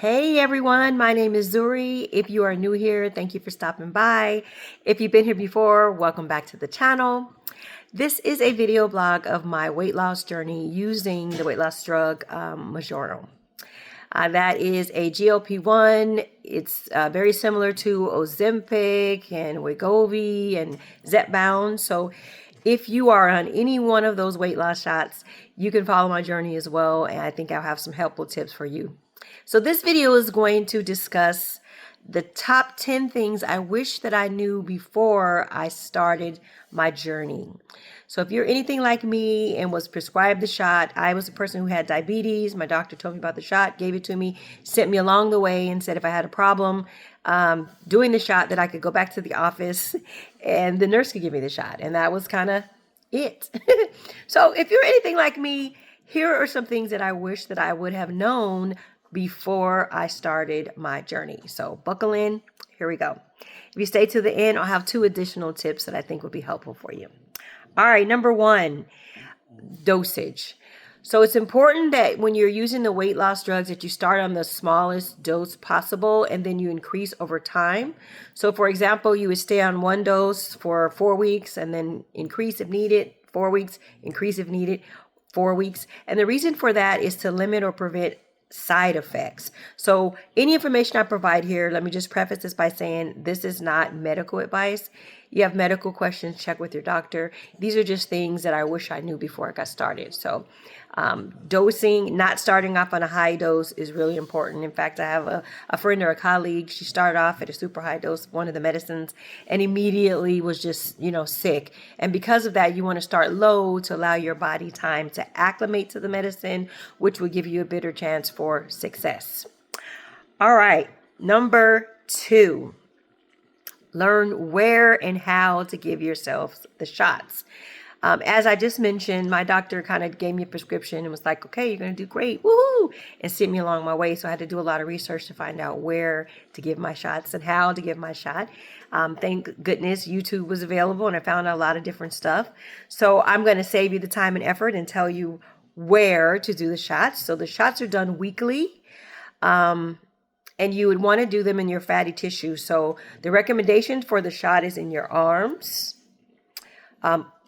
Hey everyone, my name is Zuri. If you are new here, thank you for stopping by. If you've been here before, welcome back to the channel. This is a video blog of my weight loss journey using the weight loss drug Mounjaro. That is a GLP-1. It's very similar to Ozempic and Wegovy and Zepbound. So if you are on any one of those weight loss shots, you can follow my journey as well. And I think I'll have some helpful tips for you. So this video is going to discuss the top 10 things I wish that I knew before I started my journey. So if you're anything like me and was prescribed the shot, I was a person who had diabetes. My doctor told me about the shot, gave it to me, sent me along the way and said if I had a problem doing the shot that I could go back to the office and the nurse could give me the shot. And that was kind of it. So if you're anything like me, here are some things that I wish that I would have known before I started my journey. So buckle in. Here we go. If you stay to the end, I'll have 2 additional tips that I think will be helpful for you. All right, number 1, dosage. So it's important that when you're using the weight loss drugs that you start on the smallest dose possible and then you increase over time. So for example, you would stay on one dose for 4 weeks and then increase if needed, 4 weeks, increase if needed, 4 weeks. And the reason for that is to limit or prevent side effects. So any information I provide here, let me just preface this by saying this is not medical advice. You have medical questions, check with your doctor. These are just things that I wish I knew before I got started. So dosing, not starting off on a high dose is really important. In fact, I have a friend or a colleague, she started off at a super high dose, one of the medicines, and immediately was just, sick. And because of that, you want to start low to allow your body time to acclimate to the medicine, which will give you a better chance for success. All right, number 2. Learn where and how to give yourself the shots. As I just mentioned, my doctor kind of gave me a prescription and was like, okay, you're going to do great, woohoo, and sent me along my way. So I had to do a lot of research to find out where to give my shots and how to give my shot. Thank goodness YouTube was available and I found out a lot of different stuff. So I'm going to save you the time and effort and tell you where to do the shots. So the shots are done weekly. And you would want to do them in your fatty tissue. So the recommendation for the shot is in your arms,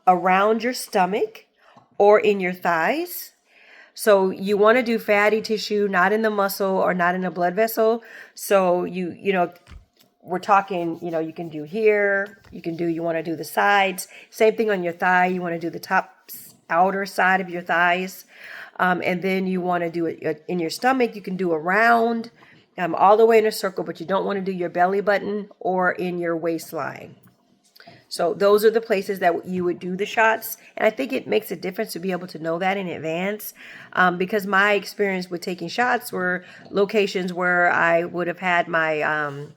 around your stomach, or in your thighs. So you want to do fatty tissue, not in the muscle or not in a blood vessel. So we're talking, you can do here, you want to do the sides. Same thing on your thigh. You want to do the top outer side of your thighs. And then you want to do it in your stomach. You can do around. All the way in a circle, but you don't want to do your belly button or in your waistline. So those are the places that you would do the shots. And I think it makes a difference to be able to know that in advance because my experience with taking shots were locations where I would have had my,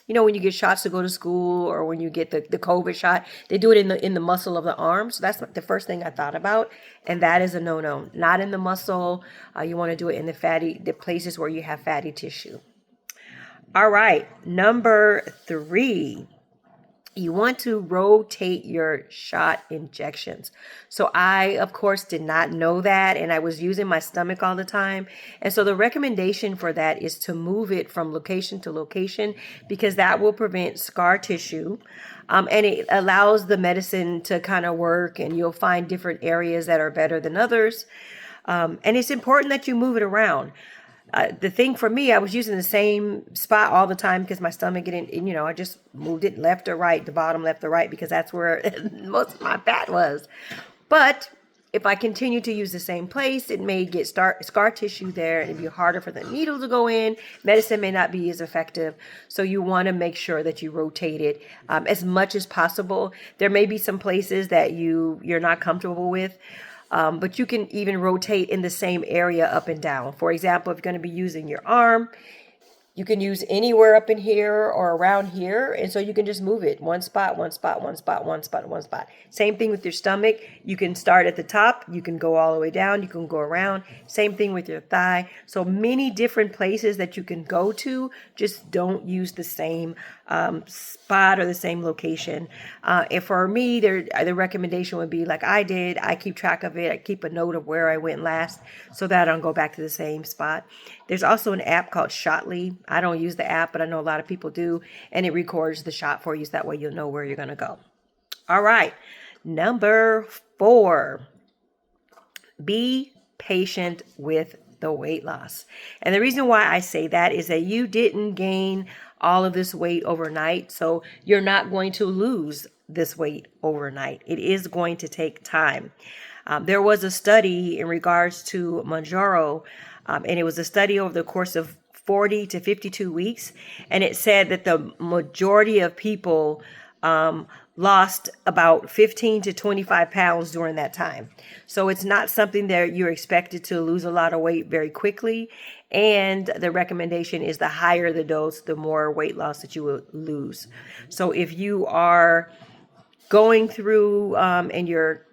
when you get shots to go to school or when you get the COVID shot, they do it in the muscle of the arm. So that's the first thing I thought about. And that is a no-no. Not in the muscle. You want to do it in the places where you have fatty tissue. All right. Number 3. You want to rotate your shot injections. So I, of course, did not know that. And I was using my stomach all the time. And so the recommendation for that is to move it from location to location because that will prevent scar tissue. And it allows the medicine to kind of work and you'll find different areas that are better than others. And it's important that you move it around. The thing for me, I was using the same spot all the time because my stomach I just moved it left or right, the bottom left or right, because that's where most of my fat was. But if I continue to use the same place, it may get scar tissue there. It'd be harder for the needle to go in. Medicine may not be as effective. So you want to make sure that you rotate it as much as possible. There may be some places that you're not comfortable with. But you can even rotate in the same area up and down. For example, if you're going to be using your arm, You can use anywhere up in here or around here. And so you can just move it one spot, one spot, one spot, one spot, one spot. Same thing with your stomach. You can start at the top. You can go all the way down. You can go around. Same thing with your thigh. So many different places that you can go to. Just don't use the same spot or the same location. And for me, the recommendation would be like I did. I keep track of it. I keep a note of where I went last so that I don't go back to the same spot. There's also an app called Shotly. I don't use the app, but I know a lot of people do. And it records the shot for you. So that way you'll know where you're going to go. All right. Number 4. Be patient with the weight loss. And the reason why I say that is that you didn't gain all of this weight overnight. So you're not going to lose this weight overnight. It is going to take time. There was a study in regards to Mounjaro, and it was a study over the course of 40 to 52 weeks. And it said that the majority of people lost about 15 to 25 pounds during that time. So it's not something that you're expected to lose a lot of weight very quickly. And the recommendation is the higher the dose, the more weight loss that you will lose. So if you are going through and you're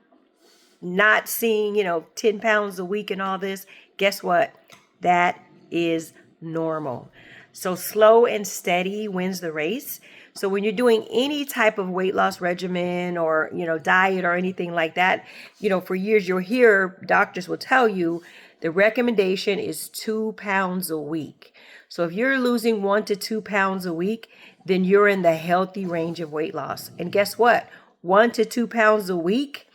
not seeing, 10 pounds a week and all this, guess what? That is normal. So slow and steady wins the race. So when you're doing any type of weight loss regimen or, diet or anything like that, for years you'll hear doctors will tell you the recommendation is 2 pounds a week. So if you're losing 1 to 2 pounds a week, then you're in the healthy range of weight loss. And guess what? 1 to 2 pounds a week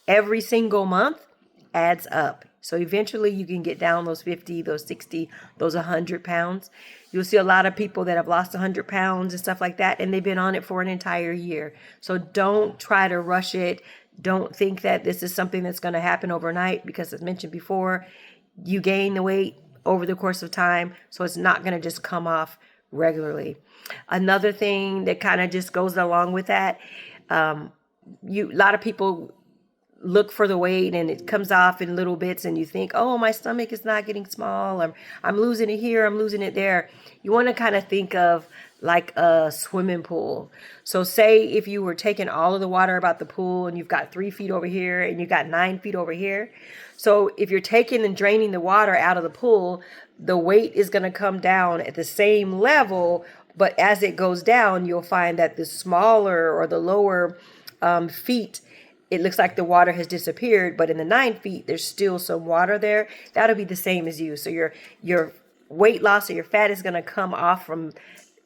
every single month adds up. So eventually you can get down those 50, those 60, those 100 pounds. You'll see a lot of people that have lost 100 pounds and stuff like that, and they've been on it for an entire year. So don't try to rush it. Don't think that this is something that's going to happen overnight because, as mentioned before, you gain the weight over the course of time. So it's not going to just come off regularly. Another thing that kind of just goes along with that, a lot of people look for the weight and it comes off in little bits and you think, oh, my stomach is not getting small. I'm losing it here. I'm losing it there. You want to kind of think of like a swimming pool. So say if you were taking all of the water about the pool and you've got 3 feet over here and you've got 9 feet over here. So if you're taking and draining the water out of the pool, the weight is going to come down at the same level. But as it goes down, you'll find that the smaller or the lower feet, it looks like the water has disappeared, but in the 9 feet, there's still some water there. That'll be the same as you. So your weight loss or your fat is going to come off from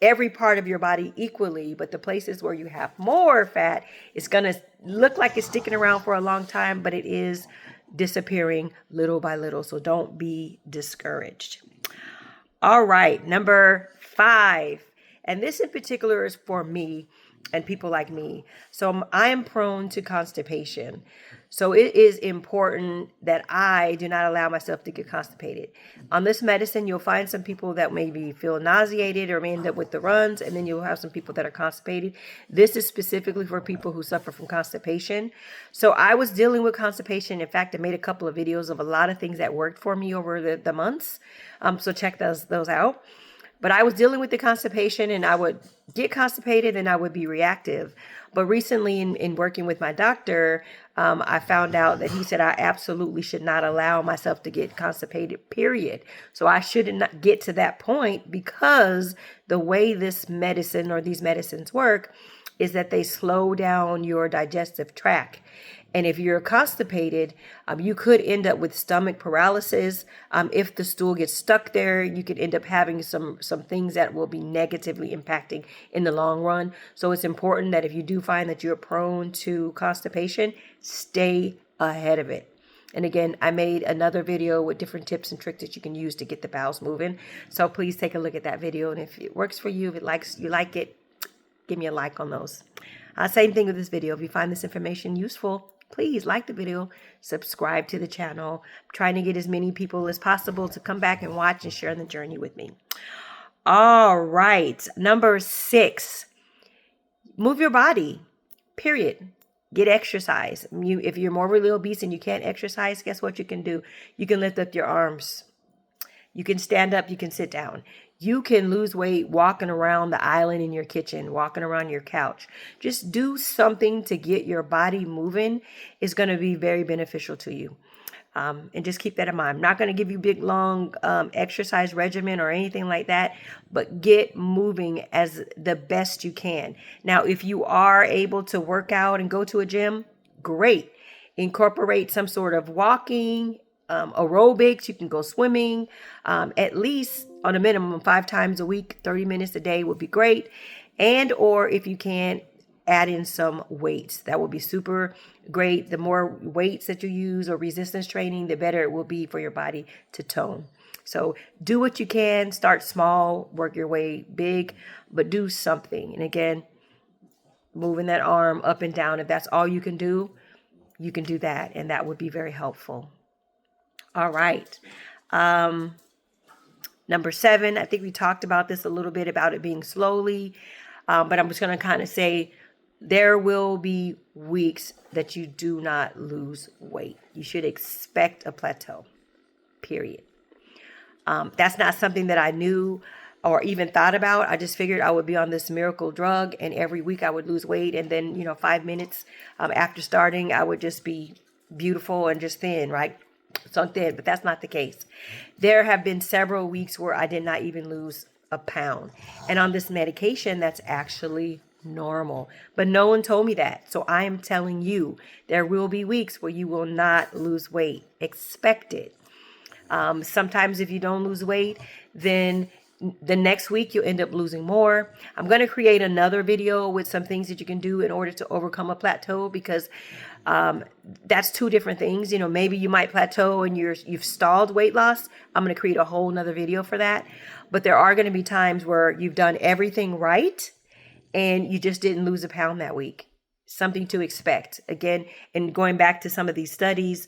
every part of your body equally, but the places where you have more fat, it's going to look like it's sticking around for a long time, but it is disappearing little by little. So don't be discouraged. All right, number 5. And this in particular is for me and people like me. So I am prone to constipation. So it is important that I do not allow myself to get constipated. On this medicine, you'll find some people that maybe feel nauseated or may end up with the runs, and then you'll have some people that are constipated. This is specifically for people who suffer from constipation. So I was dealing with constipation. In fact, I made a couple of videos of a lot of things that worked for me over the months. So check those out. But I was dealing with the constipation and I would get constipated and I would be reactive. But recently in working with my doctor, I found out that he said I absolutely should not allow myself to get constipated, period. So I shouldn't get to that point because the way this medicine or these medicines work is that they slow down your digestive tract. And if you're constipated, you could end up with stomach paralysis. If the stool gets stuck there, you could end up having some things that will be negatively impacting in the long run. So it's important that if you do find that you're prone to constipation, stay ahead of it. And again, I made another video with different tips and tricks that you can use to get the bowels moving. So please take a look at that video. And if it works for you, if you like it, give me a like on those. Same thing with this video. If you find this information useful, please like the video, subscribe to the channel. I'm trying to get as many people as possible to come back and watch and share the journey with me. All right. Number 6, move your body, period. Get exercise. If you're morbidly obese and you can't exercise, guess what you can do? You can lift up your arms. You can stand up. You can sit down. You can lose weight walking around the island in your kitchen, walking around your couch. Just do something to get your body moving is going to be very beneficial to you. And just keep that in mind. I'm not going to give you big, long exercise regimen or anything like that, but get moving as the best you can. Now, if you are able to work out and go to a gym, great. Incorporate some sort of walking, aerobics. You can go swimming, at least on a minimum 5 times a week. 30 minutes a day would be great. And or if you can, add in some weights. That will be super great. The more weights that you use or resistance training, the better it will be for your body to tone. So do what you can. Start small, work your way big, but do something. And again, moving that arm up and down, if that's all you can do that, and that would be very helpful. All right. Number 7, I think we talked about this a little bit, about it being slowly, but I'm just going to kind of say there will be weeks that you do not lose weight. You should expect a plateau, period. That's not something that I knew or even thought about. I just figured I would be on this miracle drug and every week I would lose weight. And then, 5 minutes after starting, I would just be beautiful and just thin, right? So thin, but that's not the case. There have been several weeks where I did not even lose a pound. And on this medication, that's actually normal. But no one told me that. So I am telling you, there will be weeks where you will not lose weight. Expect it. Sometimes if you don't lose weight, then the next week you'll end up losing more. I'm going to create another video with some things that you can do in order to overcome a plateau, because that's 2 different things. Maybe you might plateau and you've stalled weight loss. I'm going to create a whole nother video for that. But there are going to be times where you've done everything right and you just didn't lose a pound that week. Something to expect. Again, and going back to some of these studies,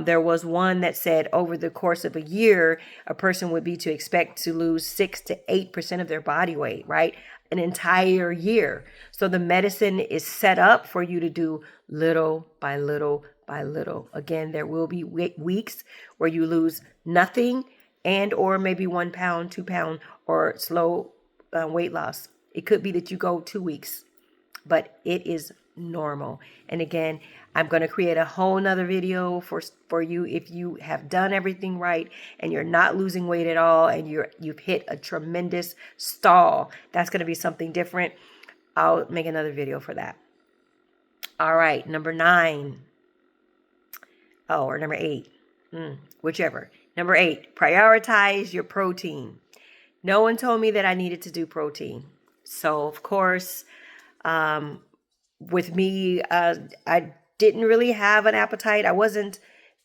there was one that said over the course of a year, a person would be to expect to lose 6 to 8% of their body weight, right? An entire year. So the medicine is set up for you to do little by little by little. Again, there will be weeks where you lose nothing and or maybe 1 pound, 2 pound, or slow weight loss. It could be that you go 2 weeks, but it is normal. And again, I'm going to create a whole nother video for you if you have done everything right and you're not losing weight at all and you've hit a tremendous stall. That's going to be something different. I'll make another video for that. All right, number 9. Oh, or number 8. Whichever. Number 8, prioritize your protein. No one told me that I needed to do protein. So, of course, with me, I didn't really have an appetite. I wasn't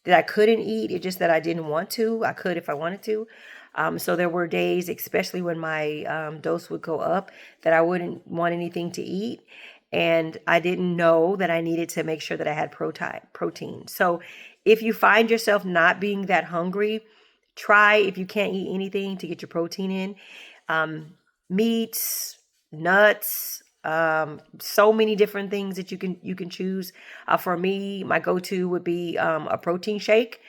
that I couldn't eat. It's just that I didn't want to. I could if I wanted to. So there were days, especially when my dose would go up, that I wouldn't want anything to eat. And I didn't know that I needed to make sure that I had protein. So if you find yourself not being that hungry, try, if you can't eat anything, to get your protein in. Meats, nuts, so many different things that you can choose. For me, my go-to would be a protein shake,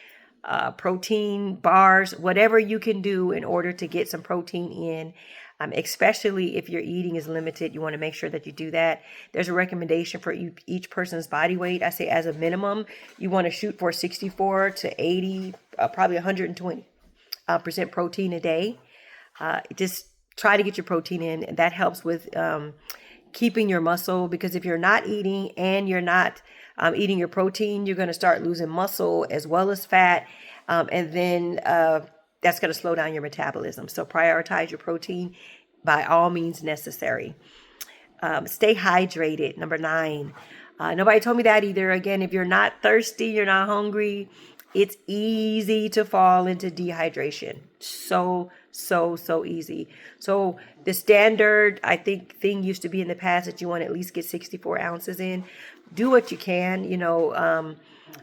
protein bars, whatever you can do in order to get some protein in. Especially if your eating is limited, you want to make sure that you do that. There's a recommendation for each person's body weight. I say as a minimum, you want to shoot for 64 to 80, probably 120% protein a day. Just try to get your protein in, and that helps with keeping your muscle, because if you're not eating and you're not eating your protein, you're going to start losing muscle as well as fat, and then that's going to slow down your metabolism. So prioritize your protein by all means necessary. Stay hydrated. Number 9. Nobody told me that either. Again, if you're not thirsty, you're not hungry, it's easy to fall into dehydration. So easy. So the standard, I think, thing used to be in the past that you want to at least get 64 ounces in. Do what you can,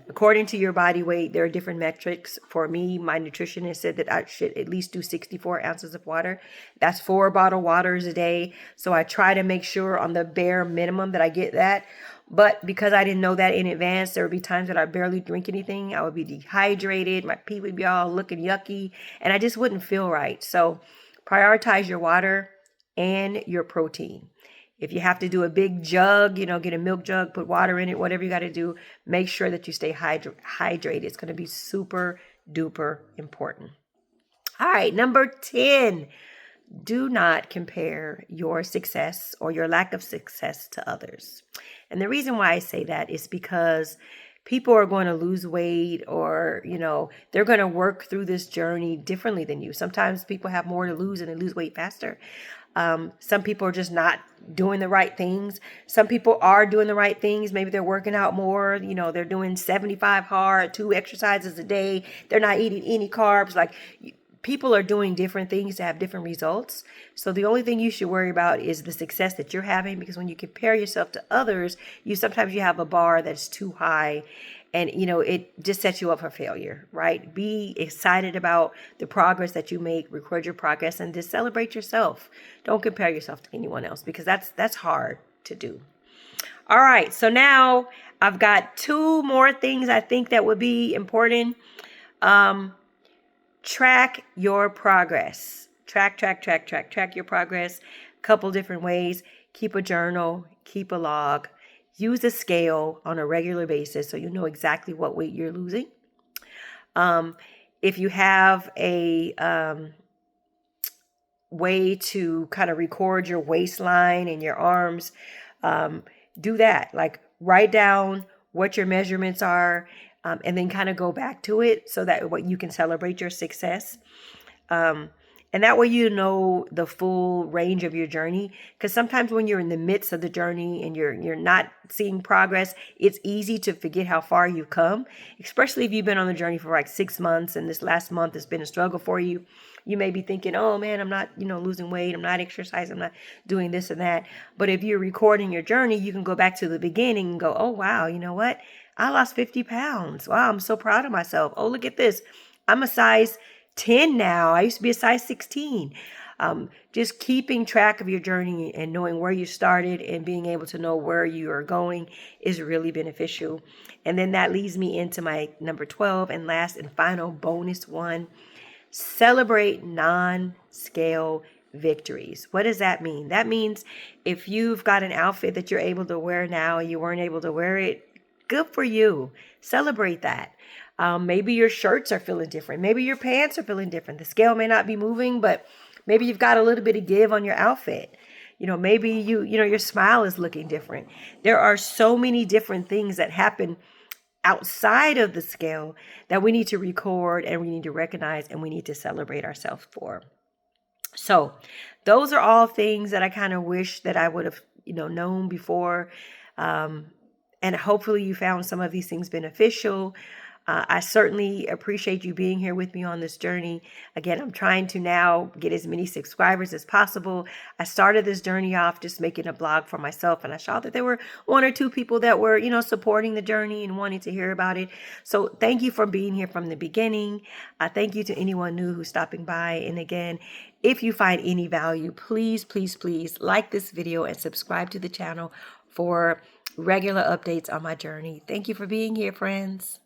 according to your body weight. There are different metrics. For me, my nutritionist said that I should at least do 64 ounces of water. That's 4 bottled waters a day. So I try to make sure on the bare minimum that I get that. But because I didn't know that in advance, there would be times that I barely drink anything. I would be dehydrated. My pee would be all looking yucky, and I just wouldn't feel right. So Prioritize your water and your protein. If you have to do a big jug, get a milk jug, put water in it, whatever you got to do, make sure that you stay hydrated. It's going to be super duper important. All right, number 10, do not compare your success or your lack of success to others. And the reason why I say that is because people are going to lose weight, or, they're going to work through this journey differently than you. Sometimes people have more to lose and they lose weight faster. Some people are just not doing the right things. Some people are doing the right things. Maybe they're working out more. They're doing 75 hard, 2 exercises a day. They're not eating any carbs. Like, people are doing different things to have different results. So the only thing you should worry about is the success that you're having, because when you compare yourself to others, sometimes you have a bar that's too high, and it just sets you up for failure, right? Be excited about the progress that you make, record your progress, and just celebrate yourself. Don't compare yourself to anyone else, because that's hard to do. All right, so now I've got 2 more things I think that would be important. Track your progress. Track your progress. Couple different ways. Keep a journal, keep a log. Use a scale on a regular basis so you know exactly what weight you're losing. If you have a way to kind of record your waistline and your arms, do that. Like, write down what your measurements are, and then kind of go back to it so that what you can celebrate your success. And that way you know the full range of your journey. Because sometimes when you're in the midst of the journey and you're not seeing progress, it's easy to forget how far you've come, especially if you've been on the journey for like 6 months and this last month has been a struggle for you. You may be thinking, oh man, I'm not, losing weight. I'm not exercising. I'm not doing this and that. But if you're recording your journey, you can go back to the beginning and go, oh, wow, you know what? I lost 50 pounds. Wow, I'm so proud of myself. Oh, look at this. I'm a size 10 now. I used to be a size 16. Just keeping track of your journey and knowing where you started and being able to know where you are going is really beneficial. And then that leads me into my number 12 and last and final bonus one. Celebrate non-scale victories. What does that mean? That means if you've got an outfit that you're able to wear now and you weren't able to wear it, good for you. Celebrate that. Maybe your shirts are feeling different. Maybe your pants are feeling different. The scale may not be moving, but maybe you've got a little bit of give on your outfit. Maybe your smile is looking different. There are so many different things that happen outside of the scale that we need to record and we need to recognize and we need to celebrate ourselves for. So those are all things that I kind of wish that I would have, known before. And hopefully you found some of these things beneficial. I certainly appreciate you being here with me on this journey. Again, I'm trying to now get as many subscribers as possible. I started this journey off just making a blog for myself, and I saw that there were 1 or 2 people that were, supporting the journey and wanting to hear about it. So thank you for being here from the beginning. Thank you to anyone new who's stopping by. And again, if you find any value, please like this video and subscribe to the channel for regular updates on my journey. Thank you for being here, friends.